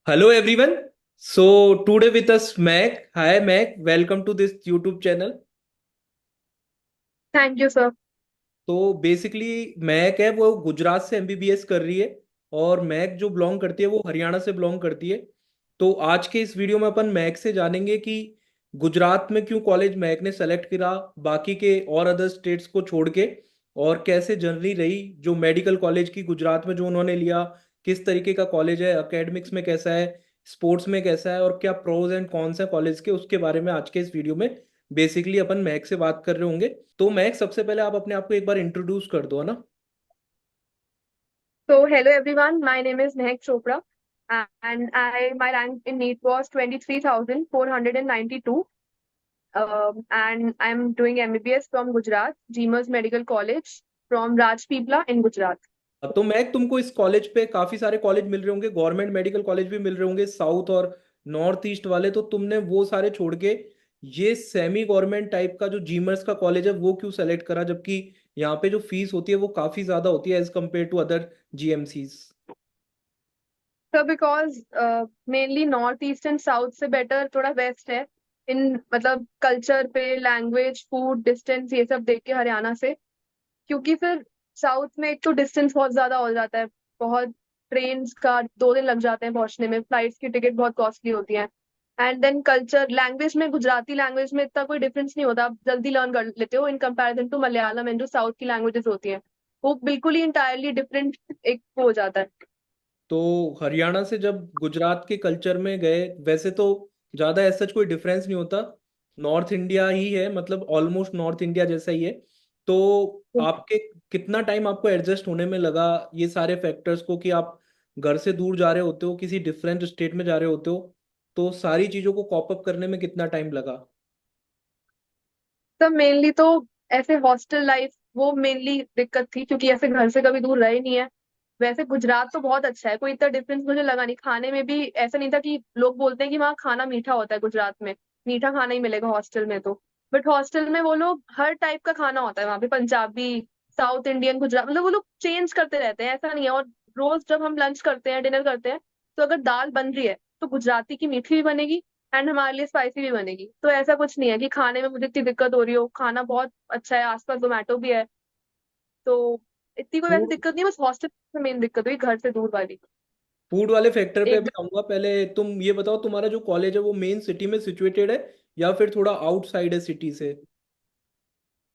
Hello everyone. So today with us Mac. Hi Mac. Welcome to this YouTube channel. Thank you sir. तो basically Mac है वो गुजरात से MBBS कर रही है। और मैक जो बिलोंग करती है वो हरियाणा से बिलोंग करती है। तो आज के इस वीडियो में अपन मैक से जानेंगे कि गुजरात में क्यों कॉलेज मैक ने सेलेक्ट करा बाकी के और अदर स्टेट्स को छोड़ के। और कैसे जर्नी रही जो मेडिकल कॉलेज की गुजरात में जो उन्होंने लिया। किस तरीके का कॉलेज है, एकेडमिक्स में कैसा है, स्पोर्ट्स में कैसा है, और क्या प्रोज एंड कॉन्स है कॉलेज के, उसके बारे में आज के इस वीडियो में बेसिकली अपन मैक से बात कर रहे होंगे। तो मैक सबसे पहले आप अपने आप को एक बार इंट्रोड्यूस कर दो, है ना। So hello everyone, my name is Mehak Chopra and I my rank in NEET was 23,492 and I'm doing MBBS from Gujarat, GMERS Medical College from Rajpipla in Gujarat. तो मैक तुमको इस कॉलेज पे काफी सारे कॉलेज मिल रहे होंगे, government medical college भी मिल रहे होंगे साउथ और नॉर्थ ईस्ट वाले। तो तुमने वो सारे छोड़ के ये सेमी गवर्नमेंट टाइप का जो जीमर्स का कॉलेज है वो क्यों सेलेक्ट करा, जबकि यहाँ पे जो फीस होती है वो काफी ज्यादा होती है as compare to other GMCs. So because mainly north east and south से बेटर थोड़ा वेस्ट है इन मतलब कल्चर पे, लैंग्वेज, फूड, डिस्टेंस, ये सब देख के हरियाणा से। क्योंकि फिर साउथ में एक तो डिस्टेंस बहुत ज्यादा हो जाता है, बहुत ट्रेन का 2 दिन लग जाते हैं पहुंचने में, फ्लाइट्स की टिकट बहुत कॉस्टली होती है। एंड देन कल्चर, लैंग्वेज में गुजराती लैंग्वेज में इतना कोई डिफरेंस नहीं होता, आप जल्दी लर्न कर लेते हो in comparison to Malayalam and जो साउथ की लैंग्वेजेस होती हैं, वो बिल्कुल ही इंटायरली डिफरेंट एक हो जाता है। तो हरियाणा से जब गुजरात के कल्चर में गए, वैसे तो ज़्यादा ऐसा कोई डिफरेंस नहीं होता। नॉर्थ इंडिया ही है, मतलब ऑलमोस्ट नॉर्थ इंडिया जैसा ही है। तो आपके कितना टाइम आपको एडजस्ट होने में लगा ये सारे फैक्टर्स को, कि आप घर से दूर जा रहे होते हो, किसी डिफरेंट स्टेट में जा रहे होते हो, तो सारी चीज़ों को कॉप अप करने में कितना टाइम लगा। तब मेनली तो ऐसे हॉस्टल लाइफ वो मेनली दिक्कत थी, क्योंकि ऐसे घर से कभी दूर रहे नहीं है। वैसे गुजरात तो बहुत अच्छा है, कोई इतना डिफरेंस मुझे लगा नहीं। खाने में भी ऐसा नहीं था कि लोग बोलते हैं कि वहाँ खाना मीठा होता है, गुजरात में मीठा खाना ही मिलेगा हॉस्टल में तो। बट हॉस्टल में वो लोग हर टाइप का खाना होता है वहाँ पे, पंजाबी, साउथ इंडियन, गुजरात, मतलब वो लोग चेंज करते रहते हैं, ऐसा नहीं है। और रोज जब हम लंच करते हैं, डिनर करते हैं, तो अगर दाल बन रही है तो गुजराती की मीठी भी बनेगी एंड हमारे लिए स्पाइसी भी बनेगी। तो ऐसा कुछ नहीं है कि खाने में मुझे इतनी दिक्कत हो रही हो, खाना बहुत अच्छा है, आसपास जोमेटो भी है। तो इतनी कोई वैसे फूड दिक्कत नहीं, बस हॉस्टल में मेन दिक्कत हुई घर से दूर वाली। फूड वाले फैक्टर पे एक भी आऊंगा। पहले तुम ये बताओ, तुम्हारा जो कॉलेज है वो मेन सिटी में सिचुएटेड है या फिर थोड़ा आउटसाइड है सिटी से।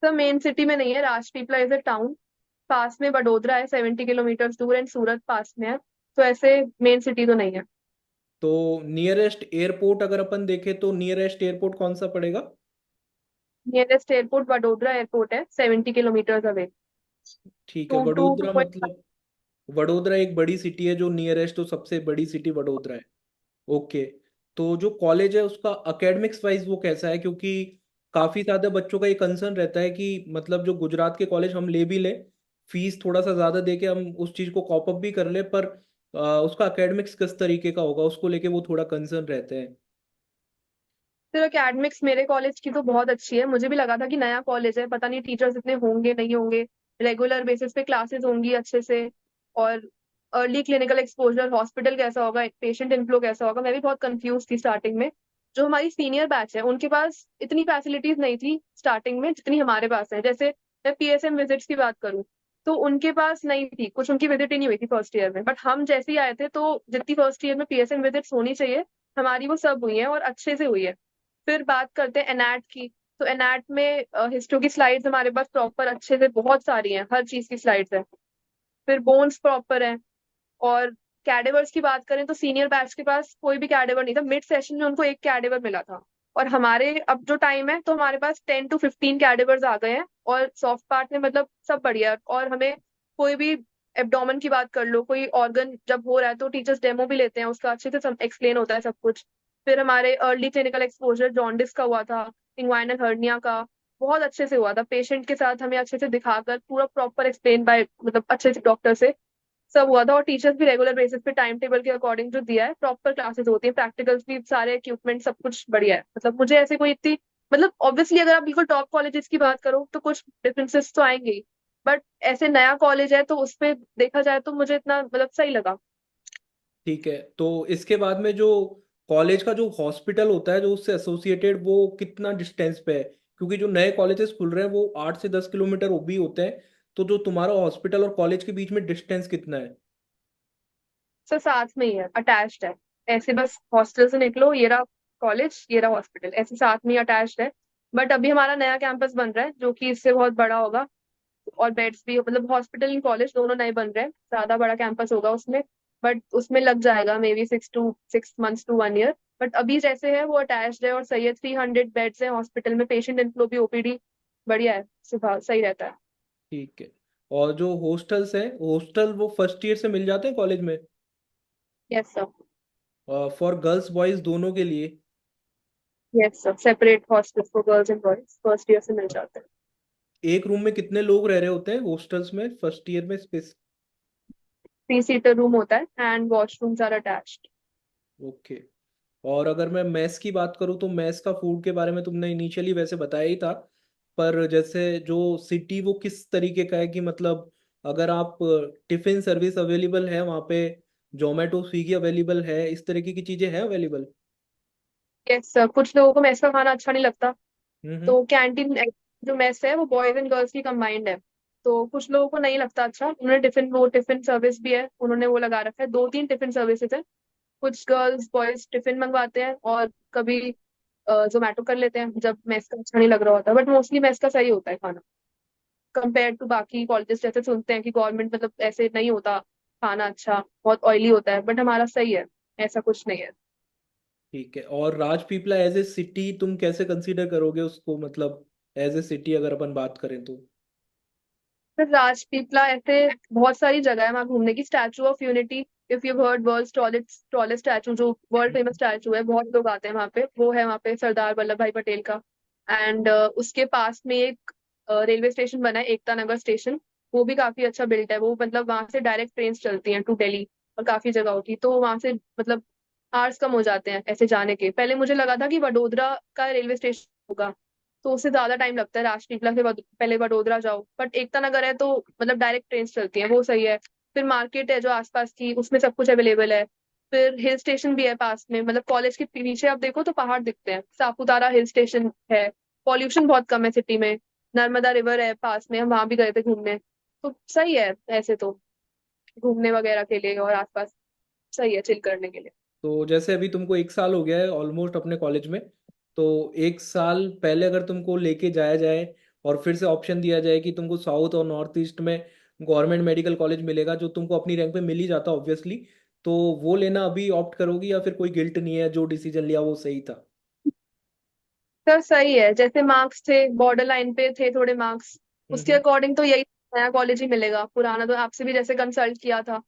सब मेन सिटी में नहीं है, राजपीपला इज अ टाउन, पास में बडोदरा है 70 किलोमीटर दूर एंड सूरत पास में है। तो ऐसे मेन सिटी तो नहीं है। तो नियरेस्ट एयरपोर्ट अगर अपन देखें तो नियरेस्ट एयरपोर्ट कौन सा पड़ेगा। नियरेस्ट एयरपोर्ट वडोदरा एयरपोर्ट है, 70 किलोमीटर अवे। ठीक है, to to to Vadodara point मतलब वडोदरा एक बड़ी सिटी है, जो नियरेस्ट तो सबसे बड़ी सिटी वडोदरा है। ओके। तो जो कॉलेज है उसका एकेडमिक्स वाइज वो कैसा है, क्योंकि काफी ज्यादा बच्चों का ये कंसर्न रहता है कि मतलब जो गुजरात के कॉलेज हम ले भी लें, फीस थोड़ा सा ज्यादा दे के हम उस चीज को कॉप अप भी कर ले, पर उसका एकेडमिक्स किस तरीके का होगा उसको लेके वो थोड़ा कंसर्न रहते हैं। फिर एकेडमिक्स मेरे कॉलेज की तो बहुत अच्छी है। मुझे भी लगा था कि नया कॉलेज है, पता नहीं टीचर्स इतने होंगे नहीं होंगे, रेगुलर बेसिस पे क्लासेस होंगी अच्छे से, और अर्ली क्लिनिकल एक्सपोजर, हॉस्पिटल कैसा होगा, पेशेंट इनफ्लो कैसा होगा। मैं भी बहुत कंफ्यूज थी स्टार्टिंग में। जो हमारी सीनियर बैच है उनके पास इतनी फैसिलिटीज नहीं थी स्टार्टिंग में जितनी हमारे पास है। जैसे मैं पीएसएम विजिट्स की बात करूँ तो उनके पास नहीं थी कुछ, उनकी विजिट ही नहीं हुई थी फर्स्ट ईयर में। बट हम जैसे ही आए थे तो जितनी फर्स्ट ईयर में पीएसएम विजिट्स होनी चाहिए हमारी, वो सब हुई है और अच्छे से हुई है। फिर बात करते हैं एनएट की। तो एनएट में हिस्ट्री की स्लाइड्स हमारे पास प्रॉपर अच्छे से बहुत सारी हैं, हर चीज की स्लाइड्स है। फिर बोन्स प्रॉपर है। और कैडेवर्स की बात करें तो सीनियर बैच के पास कोई भी कैडेवर नहीं था, मिड सेशन में उनको एक कैडेवर मिला था। और हमारे अब जो टाइम है तो हमारे पास 10 to 15 कैडेवर्स आ गए हैं, और सॉफ्ट पार्ट में मतलब सब बढ़िया है। और हमें कोई भी एब्डोमेन की बात कर लो, कोई ऑर्गन जब हो रहा है तो टीचर्स डेमो भी लेते हैं उसका, अच्छे से सब एक्सप्लेन होता है सब कुछ। फिर हमारे अर्ली क्लिनिकल एक्सपोजर जॉन्डिस का हुआ था, इंग्वाइनल हर्निया का, बहुत अच्छे से हुआ था। पेशेंट के साथ हमें अच्छे से दिखाकर पूरा प्रॉपर एक्सप्लेन बाय मतलब अच्छे से डॉक्टर से सब हुआ था। और टीचर्स भी रेगुलर बेसिस पे टाइम टेबल के अकॉर्डिंग जो दिया है, प्रॉपर क्लासेस होती है, प्रैक्टिकल्स भी, सारे इक्विपमेंट सब कुछ बढ़िया है। मतलब मुझे ऐसे कोई इतनी, मतलब ऑब्वियसली अगर आप बिल्कुल टॉप कॉलेजेस की बात करो तो कुछ डिफरेंसेस तो आएंगे ही, बट ऐसे नया कॉलेज है तो उस पे देखा जाए तो मुझे इतना मतलब सही लगा। ठीक है, तो इसके बाद में जो कॉलेज का जो हॉस्पिटल होता है जो उससे एसोसिएटेड, वो कितना डिस्टेंस पे है? क्योंकि जो नए कॉलेजेस खुल रहे हैं वो 8 से 10 किलोमीटर वो भी होते हैं। तो जो तुम्हारा हॉस्पिटल और कॉलेज के बीच में डिस्टेंस कितना है? सर साथ में ही है, अटैच्ड है। ऐसे बस हॉस्टल से निकलो, ये रहा कॉलेज, ये रहा हॉस्पिटल, ऐसे साथ में ही अटैच्ड है। बट अभी हमारा नया कैंपस बन रहा है जो कि इससे बहुत बड़ा होगा, और बेड्स भी, मतलब हॉस्पिटल एंड कॉलेज दोनों नए बन रहे हैं, ज्यादा बड़ा कैंपस होगा उसमें। बट उसमें लग जाएगा maybe 6 months to 1 year. But अभी जैसे है वो अटैच्ड है, और सही है, 300 बेड्स है हॉस्पिटल में, पेशेंट इनफ्लो भी, ओपीडी बढ़िया है, सुबह सही रहता है। ठीक है। और जो हॉस्टल्स हैं, हॉस्टल वो फर्स्ट ईयर से मिल जाते हैं कॉलेज में? Yes sir. For girls boys दोनों के लिए? Yes sir, separate hostel for girls and boys, first year से मिल जाते हैं। एक रूम में कितने लोग रह रहे होते हैं हॉस्टल्स में फर्स्ट ईयर में स्पेस? 3 सीटर रूम होता है and washrooms are attached. Okay. और अगर मैं मेस की बात करूँ तो मेस का फूड के बारे में तुमने इनिशियली वैसे बताया ही था, पर जैसे जो सिटी वो किस तरीके का है कि मतलब अगर आप टिफिन सर्विस अवेलेबल है वहाँ पे, जोमेटो स्विगी अवेलेबल है, इस तरीके की चीज़ें हैं अवेलेबल? यस सर, कुछ लोगों को मेस का खाना अच्छा नहीं लगता, हम्म। तो कैंटीन जो मेस है वो बॉयज एंड गर्ल्स की कंबाइंड है। तो कुछ लोगों को नहीं लगता अच्छा, उन्होंने टिफिन सर्विस भी है, उन्होंने वो लगा रखा है, 2-3 टिफिन सर्विसेज है। कुछ गर्ल्स बॉयज टिफिन मंगवाते हैं, और कभी जोमेटो कर लेते हैं जब मेस का अच्छा नहीं लग रहा होता, बट मोस्टली मेस का सही होता है खाना, कंपेयर टू बाकी कॉलेजेस। जैसे सुनते हैं कि गवर्नमेंट मतलब ऐसे नहीं होता खाना अच्छा, बहुत ऑयली होता है, बट हमारा सही है, ऐसा कुछ नहीं है। ठीक है। और राजपीपला एज ए सिटी तुम कैसे कंसीडर करोगे उसको, मतलब एज ए सिटी अगर अपन बात करें तो? फिर राजपीपला ऐसे बहुत सारी जगह है वहाँ घूमने की, statue of unity, if you heard, world tallest tallest statue, जो वर्ल्ड फेमस स्टैचू है, बहुत लोग आते हैं वहाँ पे, वो है वहाँ पे सरदार वल्लभ भाई पटेल का। एंड उसके पास में एक रेलवे स्टेशन बना है, एकता नगर स्टेशन, वो भी काफी अच्छा बिल्ट है वो, मतलब वहां से डायरेक्ट ट्रेन चलती हैं टू दिल्ली और काफी जगहों की, तो वहां से मतलब आवर्स कम हो जाते हैं ऐसे जाने के। पहले मुझे लगा था कि वडोदरा का रेलवे स्टेशन होगा, तो उससे ज्यादा टाइम लगता है, राजपीपला से पहले वडोदरा जाओ, बट एकता नगर है तो मतलब डायरेक्ट ट्रेन चलती है, वो सही है। फिर मार्केट है जो आसपास की, उसमें सब कुछ अवेलेबल है। फिर हिल स्टेशन भी है पास में, मतलब कॉलेज के पीछे आप देखो तो पहाड़ दिखते हैं, सापुतारा हिल स्टेशन है। पॉल्यूशन बहुत कम है सिटी में, नर्मदा रिवर है पास में, हम वहां भी गए थे घूमने, तो सही है ऐसे तो, घूमने वगैरह के लिए और आसपास सही है चिल करने के लिए। तो जैसे अभी तुमको 1 साल हो गया है ऑलमोस्ट अपने कॉलेज में, तो 1 साल पहले अगर तुमको लेके जाया जाए और फिर से ऑप्शन दिया जाए कि तुमको साउथ और नॉर्थ ईस्ट में गवर्नमेंट मेडिकल कॉलेज मिलेगा जो तुमको अपनी रैंक पे मिल ही जाता ऑब्वियसली, तो वो लेना अभी ऑप्ट करोगी या फिर कोई गिल्ट नहीं है, जो डिसीजन लिया वो सही था? सर सही है, जैसे मार्क्स थे बॉर्डर लाइन पे थे थोड़े मार्क्स, उसके हम्म। अकॉर्डिंग तो यही नया कॉलेज ही मिलेगा, पुराना तो आपसे भी जैसे कंसल्ट किया था,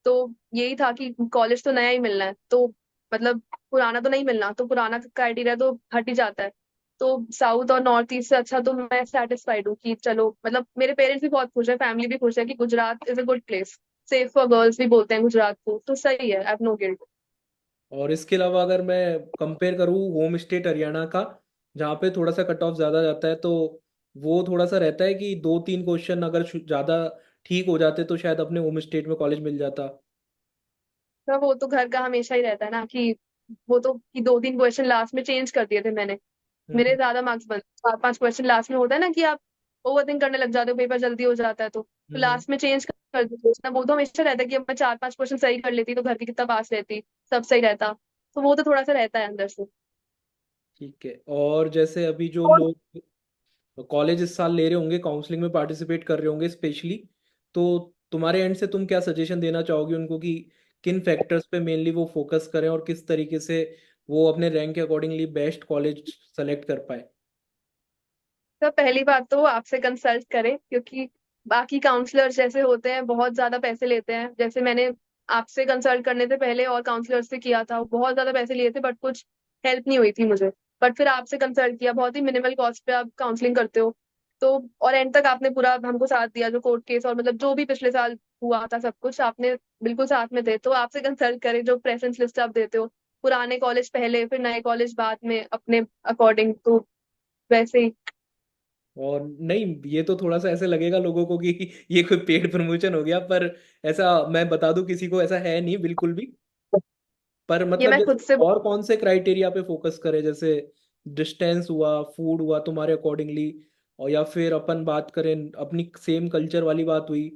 तो यही था कि कॉलेज तो नया ही मिलना है, तो मतलब पुराना तो नहीं मिलना, तो पुराना क्राइटेरिया तो हट ही जाता है। तो साउथ और नॉर्थ ईस्ट से अच्छा तो मैं सेटिस्फाइड हूँ कि चलो, मतलब मेरे पेरेंट्स भी बहुत खुश है, फैमिली भी खुश है कि Gujarat is a good place, safe for girls भी बोलते हैं गुजरात को, तो सही है, आई हैव नो गिल्ट। और इसके अलावा अगर मैं कंपेयर करूँ होम स्टेट हरियाणा का, जहाँ पे थोड़ा सा कट ऑफ ज़्यादा जाता है, तो वो थोड़ा सा रहता है कि 2-3 क्वेश्चन अगर ज़्यादा ठीक हो जाते तो शायद अपने होम स्टेट में कॉलेज मिल जाता। तो वो तो घर का हमेशा ही रहता है ना, कि वो तो कि 2-3 क्वेश्चन लास्ट में चेंज कर दिए थे मैंने, मेरे हम्म। ज्यादा मार्क्स बन, 4-5 क्वेश्चन लास्ट में होता है ना कि आप ओवर थिंक करने लग जाते हो, पेपर जल्दी हो जाता है, तो हम्म। लास्ट में चेंज कर दो ना, वो तो हमेशा रहता है कि अब मैं 4-5 क्वेश्चन सही कर लेती तो घर की कितना पास रहती, सब सही रहता, तो वो तो थोड़ा सा रहता है अंदर से। ठीक है। और जैसे अभी जो और लोग कॉलेज इस साल ले रहे होंगे, काउंसलिंग में पार्टिसिपेट कर रहे होंगे स्पेशली, तो तुम्हारे एंड से तुम क्या सजेशन देना चाहोगे उनको कि किन फैक्टर्स पे मेनली वो फोकस करें और किस तरीके से वो अपने रैंक के अकॉर्डिंगली बेस्ट कॉलेज सेलेक्ट कर पाए? तो पहली बात तो वो आपसे कंसल्ट करें, क्योंकि बाकी काउंसलर्स जैसे होते हैं बहुत ज्यादा पैसे लेते हैं, जैसे मैंने आपसे कंसल्ट करने से पहले और काउंसलर से किया था, वो बहुत ज्यादा पैसे लिए थे, बट कुछ हेल्प नहीं हुई थी मुझे। बट फिर आपसे कंसल्ट किया, बहुत ही मिनिमल कॉस्ट पे आप काउंसलिंग करते हो, तो और एंड तक आपने पूरा हमको साथ दिया, जो कोर्ट केस और मतलब जो भी पिछले साल हुआ था सब कुछ आपने बिल्कुल साथ में थे, तो आपसे कंसल्ट करें, जो प्रेफरेंस लिस्ट आप देते हो, पुराने कॉलेज पहले फिर नए कॉलेज बाद में अपने अकॉर्डिंग, तो वैसे ही। और नहीं, ये तो थोड़ा सा ऐसे लगेगा लोगों को कि ये कोई पेड प्रमोशन हो गया, पर ऐसा मैं बता दूं किसी को, ऐसा है नहीं बिल्कुल भी। पर ये मतलब मैं जैसे खुद से और कौन से क्राइटेरिया पे फोकस करें, जैसे डिस्टेंस हुआ, फूड हुआ तुम्हारे अकॉर्डिंगली, और या फिर अपन बात करें अपनी सेम कल्चर वाली बात हुई,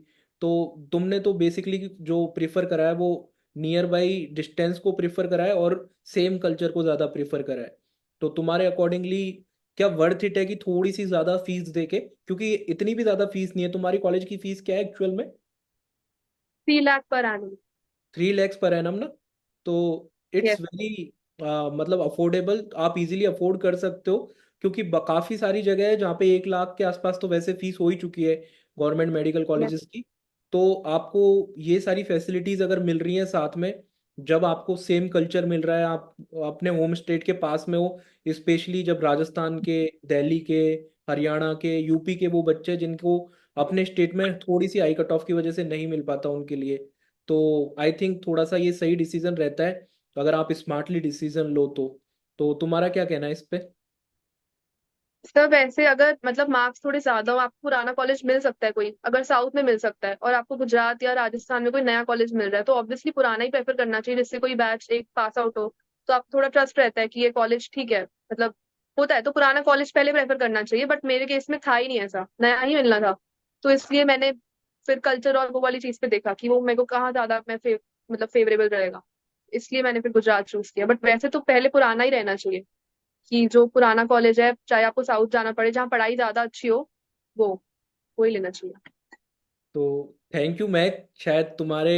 तो तुमने तो बेसिकली जो प्रेफर करा है वो नियर बाई डिस्टेंस को प्रेफर करा है और सेम कल्चर को ज़्यादा प्रेफर करा है। तो तुम्हारे अकॉर्डिंगली क्या वर्थ इट है कि थोड़ी सी ज़्यादा फीस देके, क्योंकि इतनी भी ज़्यादा फीस नहीं है, तुम्हारी कॉलेज की फीस क्या है एक्चुअल में? 3 lakh per annum. 3 lakhs per annum ना? तो इट्स यस। वेरी मतलब अफोर्डेबल, आप इजीली अफोर्ड कर सकते हो। क्योंकि काफ़ी सारी जगह है जहाँ पे 1 लाख के आसपास तो वैसे फीस हो ही चुकी है गवर्नमेंट मेडिकल यस। कॉलेजेस की। तो आपको ये सारी फैसिलिटीज़ अगर मिल रही हैं साथ में, जब आपको सेम कल्चर मिल रहा है, आप अपने होम स्टेट के पास में हो, स्पेशली जब राजस्थान के, दिल्ली के, हरियाणा के, यूपी के वो बच्चे जिनको अपने स्टेट में थोड़ी सी हाई कट ऑफ की वजह से नहीं मिल पाता उनके लिए, तो आई थिंक थोड़ा सा ये सही डिसीजन रहता है अगर आप स्मार्टली डिसीजन लो तो तुम्हारा क्या कहना है इस पे? सर वैसे अगर मतलब मार्क्स थोड़े ज्यादा हो, आपको पुराना कॉलेज मिल सकता है कोई, अगर साउथ में मिल सकता है और आपको गुजरात या राजस्थान में कोई नया कॉलेज मिल रहा है, तो ऑब्वियसली पुराना ही प्रेफर करना चाहिए, जिससे कोई बैच एक पास आउट हो तो आपको थोड़ा ट्रस्ट रहता है कि ये कॉलेज ठीक है, मतलब होता है, तो पुराना कॉलेज पहले प्रेफर करना चाहिए। बट मेरे केस में था ही नहीं ऐसा, नया ही मिलना था, तो इसलिए मैंने फिर कल्चर और वो वाली चीज पे देखा कि वो मेरे को कहाँ ज्यादा मतलब फेवरेबल रहेगा, इसलिए मैंने फिर गुजरात चूज किया। बट वैसे तो पहले पुराना ही रहना चाहिए, कि जो पुराना कॉलेज है, चाहे आपको साउथ जाना पड़े जहाँ पढ़ाई ज्यादा अच्छी हो, वो वो ही लेना चाहिए। तो थैंक यू मैक, शायद तुम्हारे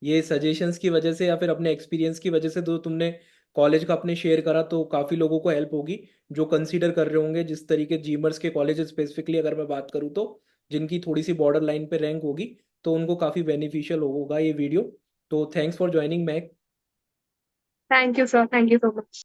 ये सजेशंस की वजह से या फिर अपने एक्सपीरियंस की वजह से जो तुमने कॉलेज का अपने शेयर करा, तो काफ़ी लोगों को हेल्प होगी जो कंसीडर कर रहे होंगे, जिस तरीके जीमर्स के कॉलेज स्पेसिफिकली अगर मैं बात करूँ तो, जिनकी थोड़ी सी बॉर्डर लाइन पे रैंक होगी, तो उनको काफ़ी बेनिफिशियल होगा ये वीडियो। तो thanks for joining Mac. Thank you sir, thank you so much.